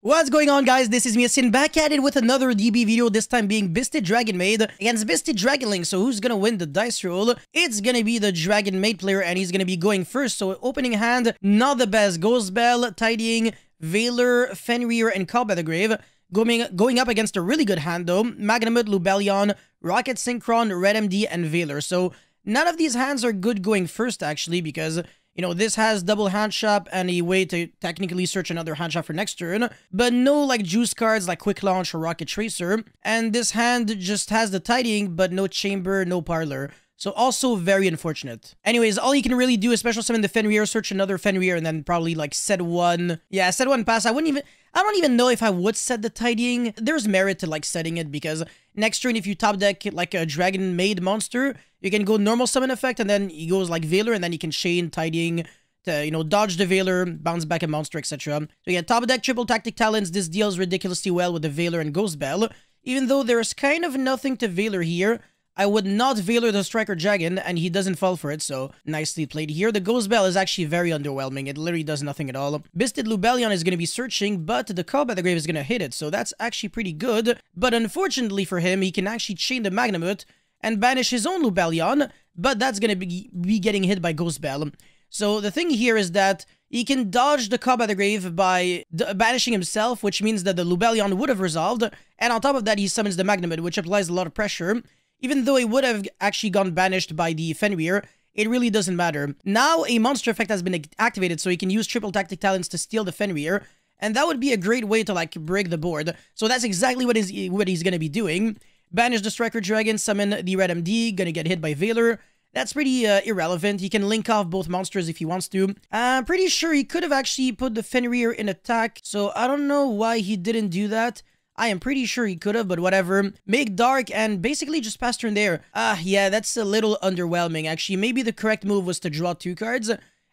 What's going on, guys? This is Byssted back at it with another DB video, this time being Byssted Dragonmaid against Byssted Dragonlink. So who's gonna win the dice roll? It's gonna be the Dragonmaid player, and he's gonna be going first. So opening hand, not the best. Ghost Bell, Tidying, Veiler, Fenrir, and Call by the Grave. Going up against a really good hand though. Magnamut, Lubellion, Rocket Synchron, Red MD, and Veiler. So none of these hands are good going first, actually, because you know, this has double hand shop and a way to technically search another hand shop for next turn, but no like juice cards like Quick Launch or Rocket Tracer. And this hand just has the Tidying, but no Chamber, no Parlor. So also very unfortunate. Anyways, all you can really do is special summon the Fenrir, search another Fenrir, and then probably like set one. Yeah, set one pass. I don't even know if I would set the Tidying. There's merit to like setting it because next turn if you top deck like a Dragonmaid monster, you can go normal summon effect and then he goes like Veiler and then you can chain Tidying to, you know, dodge the Veiler, bounce back a monster, etc. So yeah, top deck triple tactic talents. This deals ridiculously well with the Veiler and Ghost Bell. Even though there's kind of nothing to Veiler here, I would not Veiler the Striker Dragon, and he doesn't fall for it, so nicely played here. The Ghost Bell is actually very underwhelming. It literally does nothing at all. Byssted Lubellion is going to be searching, but the Call by the Grave is going to hit it, so that's actually pretty good. But unfortunately for him, he can actually chain the Magnamut and banish his own Lubellion, but that's going to be getting hit by Ghost Bell. So the thing here is that he can dodge the Call by the Grave by banishing himself, which means that the Lubellion would have resolved, and on top of that, he summons the Magnamut, which applies a lot of pressure. Even though it would have actually gone banished by the Fenrir, it really doesn't matter. Now a monster effect has been activated, so he can use triple tactic talents to steal the Fenrir, and that would be a great way to like break the board. So that's exactly what he's gonna be doing. Banish the Striker Dragon, summon the Red MD, gonna get hit by Veiler. That's pretty irrelevant. He can link off both monsters if he wants to. I'm pretty sure he could have actually put the Fenrir in attack, so I don't know why he didn't do that. I am pretty sure he could have, but whatever. Make Dark and basically just pass turn there. Yeah, that's a little underwhelming, actually. Maybe the correct move was to draw 2 cards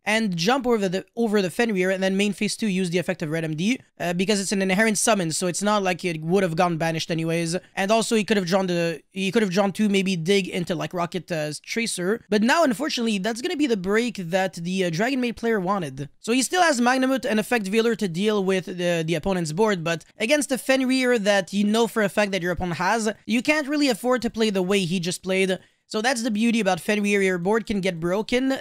and jump over the Fenrir, and then main phase 2 use the effect of Red MD, because it's an inherent summon, so it's not like it would have gone banished anyways. And also he could have drawn 2, maybe dig into like Rocket Tracer, but now unfortunately that's gonna be the break that the Dragonmaid player wanted. So he still has Magnamut and Effect Veiler to deal with the opponent's board, but against the Fenrir that you know for a fact that your opponent has, you can't really afford to play the way he just played. So that's the beauty about Fenrir. Your board can get broken,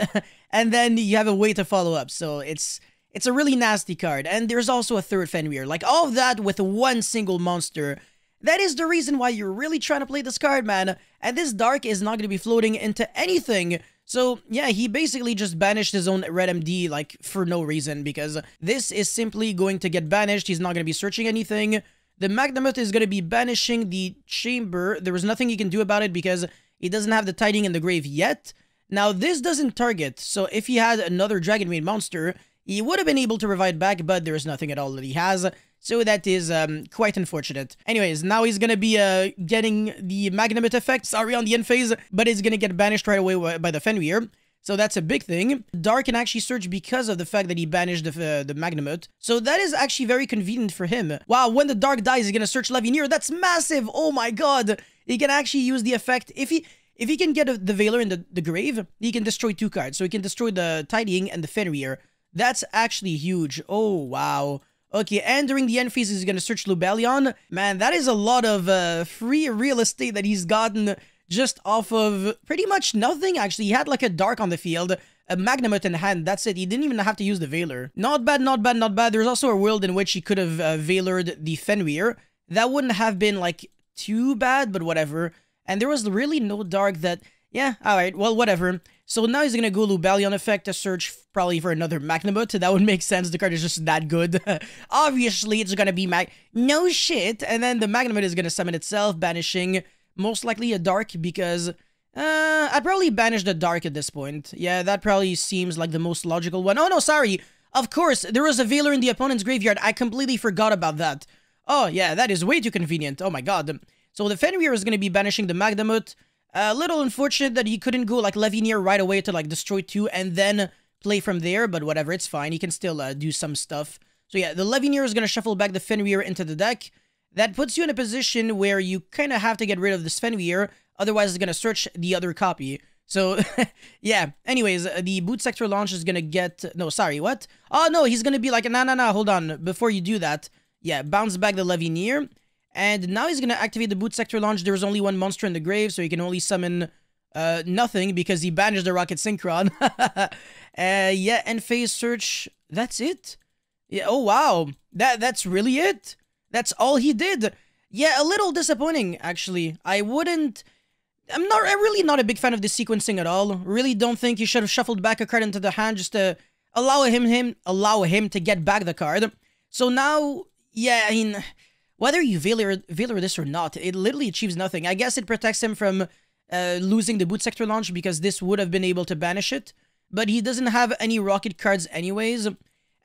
and then you have a way to follow up. So it's a really nasty card. And there's also a third Fenrir. Like, all of that with one single monster. That is the reason why you're really trying to play this card, man. And this Dark is not going to be floating into anything. So, yeah, he basically just banished his own Red MD, like, for no reason. Because this is simply going to get banished. He's not going to be searching anything. The Magnamut is going to be banishing the Chamber. There was nothing he can do about it because he doesn't have the Tidying in the grave yet. Now, this doesn't target, so if he had another Dragonmaid monster, he would have been able to revive back, but there's nothing at all that he has, so that is quite unfortunate. Anyways, now he's gonna be getting the Magnamut effect, sorry, on the end phase, but it's gonna get banished right away by the Fenrir. So that's a big thing. Dark can actually search because of the fact that he banished the Magnamut. So that is actually very convenient for him. Wow, when the Dark dies, he's gonna search Levineer. That's massive! Oh my god! He can actually use the effect. If he can get the Veiler in the grave, he can destroy 2 cards. So he can destroy the Tidying and the Fenrir. That's actually huge. Oh, wow. Okay, and during the end phase, he's gonna search Lubellion. Man, that is a lot of free real estate that he's gotten just off of pretty much nothing, actually. He had like a Dark on the field, a Magnamut in hand, that's it. He didn't even have to use the Veiler. Not bad, not bad, not bad. There's also a world in which he could have Veilered the Fenrir. That wouldn't have been like too bad, but whatever. And there was really no Dark that, yeah, alright, well, whatever. So now he's gonna go Lubellion effect to search probably for another Magnamut. That would make sense, the card is just that good. Obviously, it's gonna be no shit. And then the Magnamut is gonna summon itself, banishing most likely a Dark because I'd probably banish the Dark at this point. Yeah, that probably seems like the most logical one. Oh no, sorry. Of course, there was a Veiler in the opponent's graveyard. I completely forgot about that. Oh yeah, that is way too convenient. Oh my god. So the Fenrir is going to be banishing the Magnamut. A little unfortunate that he couldn't go like Levineer right away to like destroy 2 and then play from there, but whatever, it's fine. He can still do some stuff. So yeah, the Levineer is going to shuffle back the Fenrir into the deck. That puts you in a position where you kind of have to get rid of this Fenrir, otherwise it's going to search the other copy. So, yeah. Anyways, the boot sector launch is going to get... No, sorry, what? Oh, no, he's going to be like, nah, hold on. Before you do that, yeah, bounce back the Levineer. And now he's going to activate the boot sector launch. There's only one monster in the grave, so he can only summon nothing because he banished the Rocket Synchron. Yeah, and phase search. That's it. Yeah. Oh wow, that's really it. That's all he did. Yeah, a little disappointing actually. I'm really not a big fan of the sequencing at all. Really don't think you should have shuffled back a card into the hand just to allow him to get back the card. So now, yeah, I mean, whether you Veiler this or not, it literally achieves nothing. I guess it protects him from losing the boot sector launch because this would have been able to banish it. But he doesn't have any rocket cards anyways.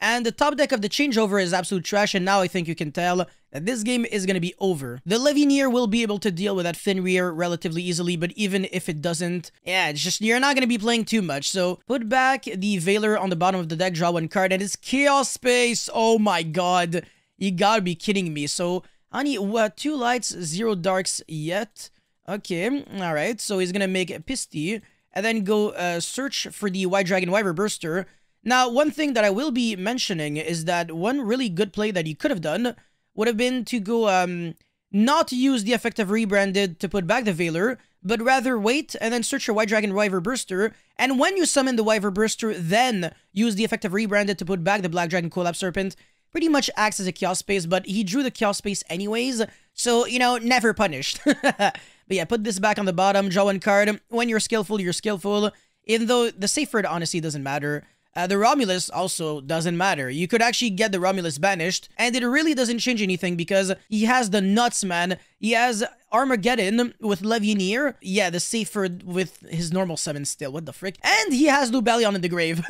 And the top deck of the changeover is absolute trash, and now I think you can tell that this game is going to be over. The Levineer will be able to deal with that Fenrir relatively easily, but even if it doesn't, yeah, it's just, you're not going to be playing too much. So put back the Veiler on the bottom of the deck, draw one card, and it's Chaos Space. Oh my god, you gotta be kidding me. So I need 2 lights, 0 darks yet. Okay, alright, so he's going to make a Pisty, and then go search for the White Dragon Wyver Burster. Now, one thing that I will be mentioning is that one really good play that you could have done would have been to go, not use the effective rebranded to put back the Veiler, but rather wait and then search your White Dragon Wyver Burster, and when you summon the Wyver Burster, then use the effective rebranded to put back the Black Dragon Collapse Serpent. Pretty much acts as a Chaos Space, but he drew the Chaos Space anyways, so, you know, never punished. But yeah, put this back on the bottom, draw one card. When you're skillful, you're skillful. Even though the safe word honestly doesn't matter. The Romulus also doesn't matter. You could actually get the Romulus banished, and it really doesn't change anything because he has the nuts, man. He has Armageddon with Levineer. Yeah, the safe word with his normal summon still. What the frick? And he has Lubellion in the grave.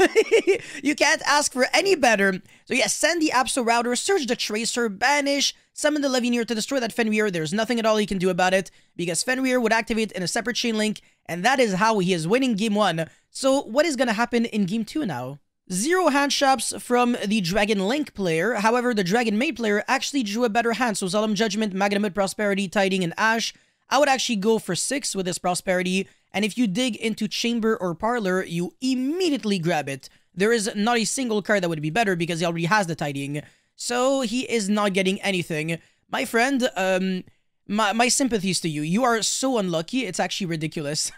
You can't ask for any better. So yeah, send the Apso Router, search the Tracer, banish, summon the Levineer to destroy that Fenrir. There's nothing at all he can do about it because Fenrir would activate in a separate chain link, and that is how he is winning game 1. So what is going to happen in game 2 now? 0 hand shops from the Dragonlink player. However, the Dragonmaid player actually drew a better hand. So Solemn Judgment, Magnamud, Prosperity, Tiding, and Ash. I would actually go for 6 with this Prosperity. And if you dig into Chamber or Parlor, you immediately grab it. There is not a single card that would be better because he already has the Tiding. So he is not getting anything. My friend, my sympathies to you. You are so unlucky. It's actually ridiculous.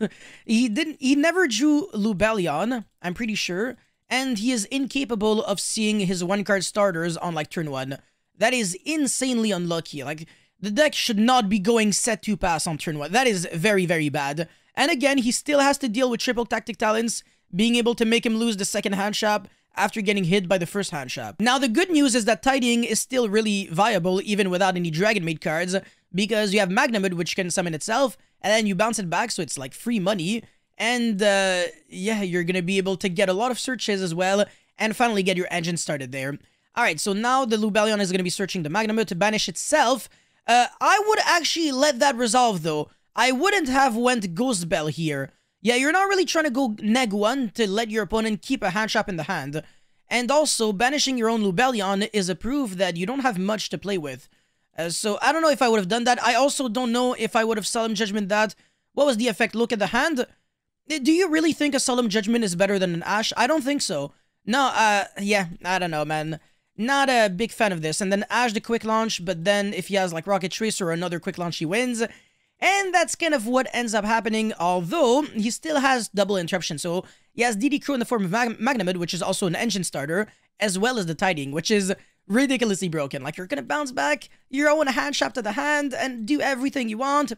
He never drew Lubellion, I'm pretty sure. And he is incapable of seeing his 1-card starters on, like, turn 1. That is insanely unlucky. Like, the deck should not be going set to pass on turn 1. That is very, very bad. And again, he still has to deal with triple Tactic Talents, being able to make him lose the second hand shop after getting hit by the first hand shop. Now, the good news is that Tiding is still really viable, even without any Dragonmaid cards, because you have Magnamud, which can summon itself, and then you bounce it back, so it's like free money. And, yeah, you're gonna be able to get a lot of searches as well, and finally get your engine started there. Alright, so now the Lubellion is gonna be searching the Magnamud to banish itself. I would actually let that resolve, though. I wouldn't have went Ghost Bell here. Yeah, you're not really trying to go neg 1 to let your opponent keep a hand shop in the hand. And also, banishing your own Lubellion is a proof that you don't have much to play with. So, I don't know if I would have done that. I also don't know if I would have Solemn Judgment that. What was the effect? Look at the hand. Do you really think a Solemn Judgment is better than an Ash? I don't think so. No, yeah, I don't know, man. Not a big fan of this. And then Ash the quick launch, but then if he has like Rocket Tracer or another quick launch, he wins. And that's kind of what ends up happening, although he still has double interruption. So he has DD Crow in the form of Magnamud, which is also an engine starter, as well as the Tiding, which is ridiculously broken. Like, you're gonna bounce back your own hand shop to the hand and do everything you want.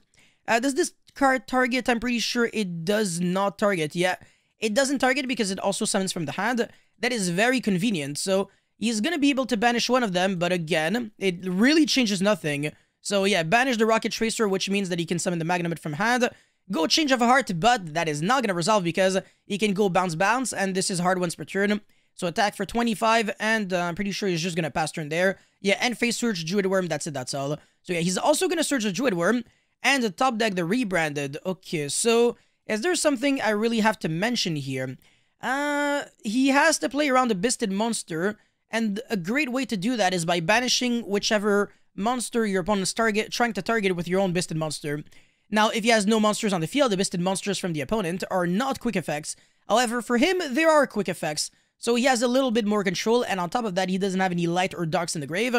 Does this card target? I'm pretty sure it does not target. Yeah, it doesn't target because it also summons from the hand. That is very convenient. So he's gonna be able to banish one of them, but again, it really changes nothing. So yeah, banish the Rocket Tracer, which means that he can summon the Magnamud from hand. Go Change of Heart, but that is not gonna resolve because he can go bounce, and this is hard once per turn. So attack for 25, and I'm pretty sure he's just gonna pass turn there. Yeah, and face search Druid Worm, that's it, that's all. So yeah, he's also gonna search the Druid Worm. And the top deck, the rebranded. Okay, so is there something I really have to mention here? He has to play around a Byssted monster, and a great way to do that is by banishing whichever monster your opponent's trying to target with your own Byssted monster. Now, if he has no monsters on the field, the Byssted monsters from the opponent are not quick effects. However, for him, there are quick effects, so he has a little bit more control, and on top of that, he doesn't have any light or darks in the grave,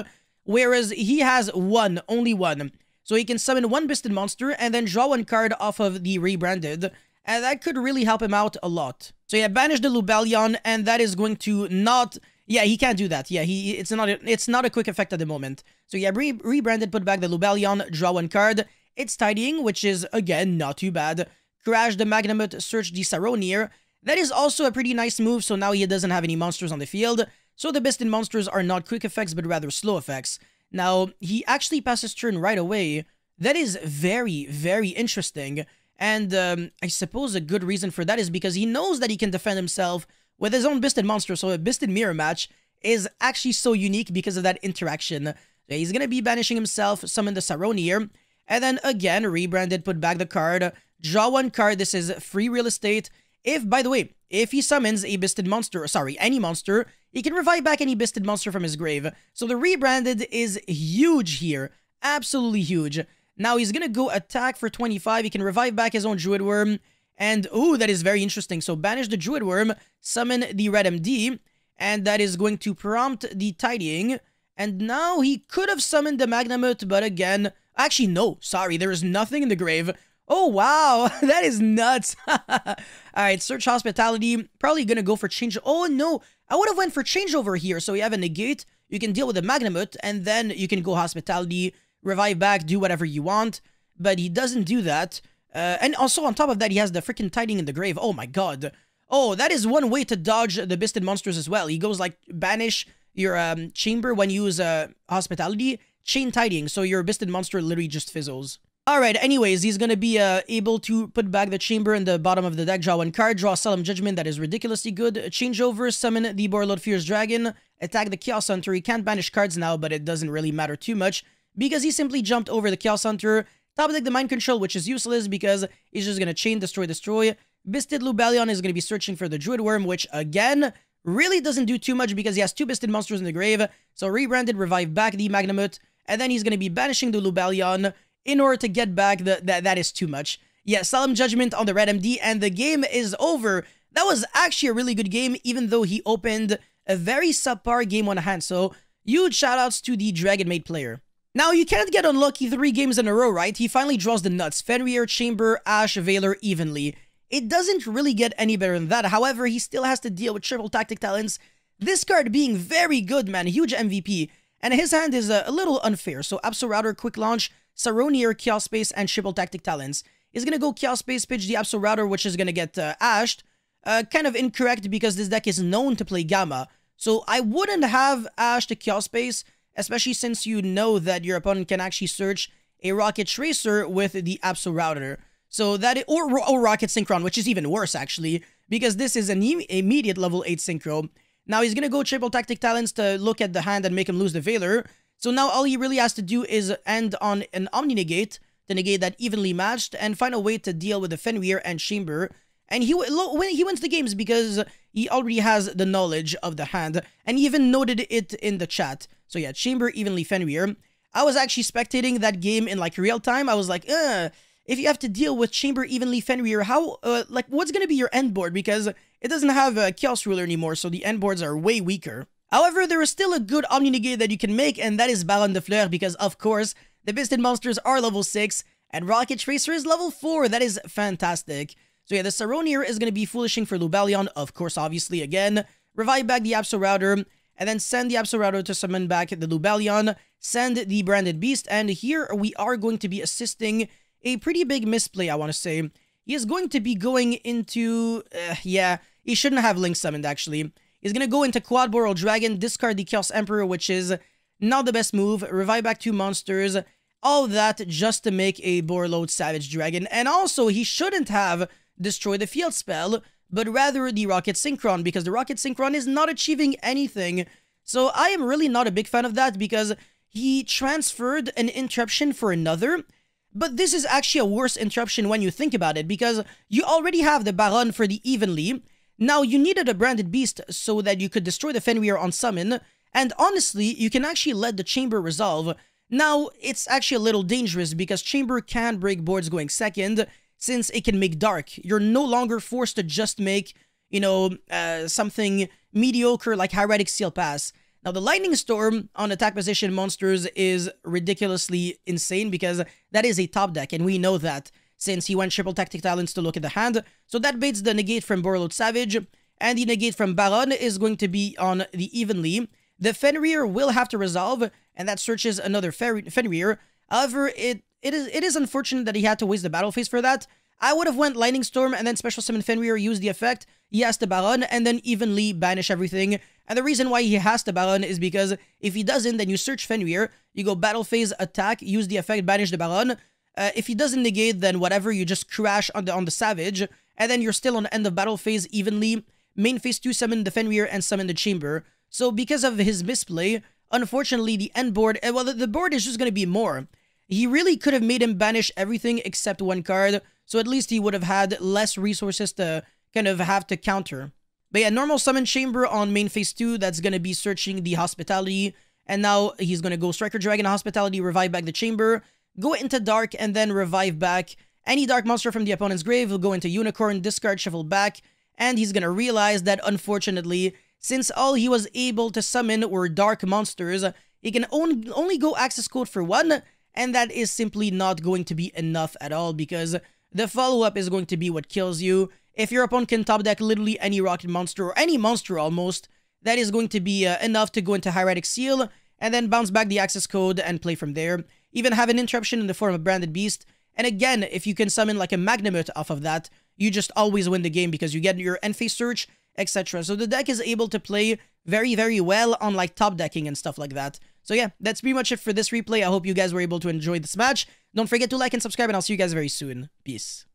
whereas he has one, only one. So he can summon one Byssted monster and then draw one card off of the rebranded, and that could really help him out a lot. So yeah, banish the Lubellion, and that is going to not... Yeah, he can't do that. Yeah, it's not a quick effect at the moment. So yeah, rebranded, put back the Lubellion, draw one card. It's tidying, which is, again, not too bad. Crash the Magnamut, search the Saronir. That is also a pretty nice move, so now he doesn't have any monsters on the field. So the Byssted monsters are not quick effects, but rather slow effects. Now, he actually passes turn right away. That is very, very interesting. And I suppose a good reason for that is because he knows that he can defend himself with his own Byssted monster. So a Byssted mirror match is actually so unique because of that interaction. So he's going to be banishing himself, summon the Saronir, and then again, rebranded, put back the card, draw one card. This is free real estate. If, by the way, if he summons a Byssted monster, sorry, any monster, he can revive back any Byssted monster from his grave. So the rebranded is huge here. Absolutely huge. Now he's going to go attack for 25. He can revive back his own Druid Worm. And, ooh, that is very interesting. So banish the Druid Worm, summon the Red MD, and that is going to prompt the tidying. And now he could have summoned the Magnamut, but again... Actually, no. Sorry, there is nothing in the grave. Oh, wow. That is nuts. Alright, search Hospitality. Probably gonna go for change... Oh, no. I would have went for changeover here. So you have a negate. You can deal with the Magnamut, and then you can go Hospitality, revive back, do whatever you want. But he doesn't do that. And also, on top of that, he has the freaking tidying in the grave. Oh, my God. Oh, that is one way to dodge the Byssted monsters as well. He goes, like, banish your chamber when you use Hospitality, chain tidying, so your Byssted monster literally just fizzles. Alright, anyways, he's gonna be able to put back the chamber in the bottom of the deck, draw one card, draw Solemn Judgment, that is ridiculously good. Change over, summon the Borreload Fierce Dragon, attack the Chaos Hunter. He can't banish cards now, but it doesn't really matter too much, because he simply jumped over the Chaos Hunter. Top deck the Mind Control, which is useless, because he's just gonna chain, destroy. Byssted Lubellion is gonna be searching for the Druid Worm, which, again, really doesn't do too much, because he has two Byssted monsters in the grave. So rebranded, revive back the Magnamut, and then he's gonna be banishing the Lubellion in order to get back that is too much. Yeah, Solemn Judgment on the Red MD, and the game is over. That was actually a really good game, even though he opened a very subpar game on hand. So, huge shoutouts to the Dragonmaid player. Now, you can't get unlucky 3 games in a row, right? He finally draws the nuts. Fenrir, Chamber, Ash, Veiler, evenly. It doesn't really get any better than that. However, he still has to deal with triple Tactic Talents. This card being very good, man. Huge MVP. And his hand is a little unfair. So, Absol Quick Launch, Saronir, Chaos Space, and Triple Tactic Talents. He's going to go Chaos Space, pitch the Absol which is going to get ashed. Kind of incorrect because this deck is known to play Gamma. So I wouldn't have ashed the Chaos Space, especially since you know that your opponent can actually search a Rocket Tracer with the Absol. So that, or Rocket Synchron, which is even worse actually, because this is an immediate level 8 Synchro. Now he's going to go Triple Tactic Talents to look at the hand and make him lose the Veiler. So now all he really has to do is end on an Omni Negate to negate that evenly matched and find a way to deal with the Fenrir and Chamber. And he wins the games because he already has the knowledge of the hand and he even noted it in the chat. So yeah, Chamber, evenly Fenrir. I was actually spectating that game in like real time. I was like, if you have to deal with Chamber, evenly Fenrir, how, like, what's going to be your end board? Because it doesn't have a Chaos Ruler anymore, so the end boards are way weaker. However, there is still a good Omni Negate that you can make, and that is Baron de Fleur, because, of course, the Byssted monsters are level 6, and Rocket Tracer is level 4. That is fantastic. So yeah, the Saronir is going to be Foolishing for Lubellion, of course, obviously, again. Revive back the Absol and then send the Absol to summon back the Lubellion, send the Branded Beast, and here we are going to be assisting a pretty big misplay, I want to say. He is going to be going into... yeah, he shouldn't have Link summoned, actually. He's going to go into Quad Boreal Dragon, discard the Chaos Emperor, which is not the best move, revive back 2 monsters, all that just to make a Borreload Savage Dragon. And also, he shouldn't have destroyed the field spell, but rather the Rocket Synchron, because the Rocket Synchron is not achieving anything. So I am really not a big fan of that, because he transferred an interruption for another. But this is actually a worse interruption when you think about it, because you already have the Baron for the evenly. Now, you needed a Branded Beast so that you could destroy the Fenrir on summon, and honestly, you can actually let the Chamber resolve. Now, it's actually a little dangerous because Chamber can break boards going second, since it can make Dark. You're no longer forced to just make, you know, something mediocre like Hieratic Seal Pass. Now, the Lightning Storm on attack position monsters is ridiculously insane because that is a top deck, and we know that since he went triple tactic talents to look at the hand. So that baits the negate from Borreload Savage, and the negate from Baron is going to be on the Evenly. The Fenrir will have to resolve, and that searches another Fenrir. However, it is unfortunate that he had to waste the battle phase for that. I would have went Lightning Storm and then Special Summon Fenrir, use the effect, he has the Baron, and then Evenly banish everything. And the reason why he has the Baron is because if he doesn't, then you search Fenrir, you go battle phase, attack, use the effect, banish the Baron. If he doesn't negate, then whatever, you just crash on the Savage, and then you're still on the end of battle phase evenly. Main phase 2, summon the Fenrir and summon the Chamber. So because of his misplay, unfortunately, the end board, well, the board is just going to be more. He really could have made him banish everything except one card, so at least he would have had less resources to kind of have to counter. But yeah, normal summon Chamber on main phase 2, that's going to be searching the Hospitality, and now he's going to go Striker Dragon Hospitality, revive back the Chamber, go into Dark, and then revive back any Dark monster from the opponent's grave. Will go into Unicorn, discard, shuffle back, and he's going to realize that, unfortunately, since all he was able to summon were Dark monsters, he can only go access code for one, and that is simply not going to be enough at all, because the follow-up is going to be what kills you. If your opponent can top deck literally any rocket monster, or any monster almost, that is going to be enough to go into Hieratic Seal, and then bounce back the access code and play from there. Even have an interruption in the form of Branded Beast. And again, if you can summon like a Magnamut off of that, you just always win the game because you get your end phase search, etc. So the deck is able to play very, very well on like top decking and stuff like that. So yeah, that's pretty much it for this replay. I hope you guys were able to enjoy this match. Don't forget to like and subscribe, and I'll see you guys very soon. Peace.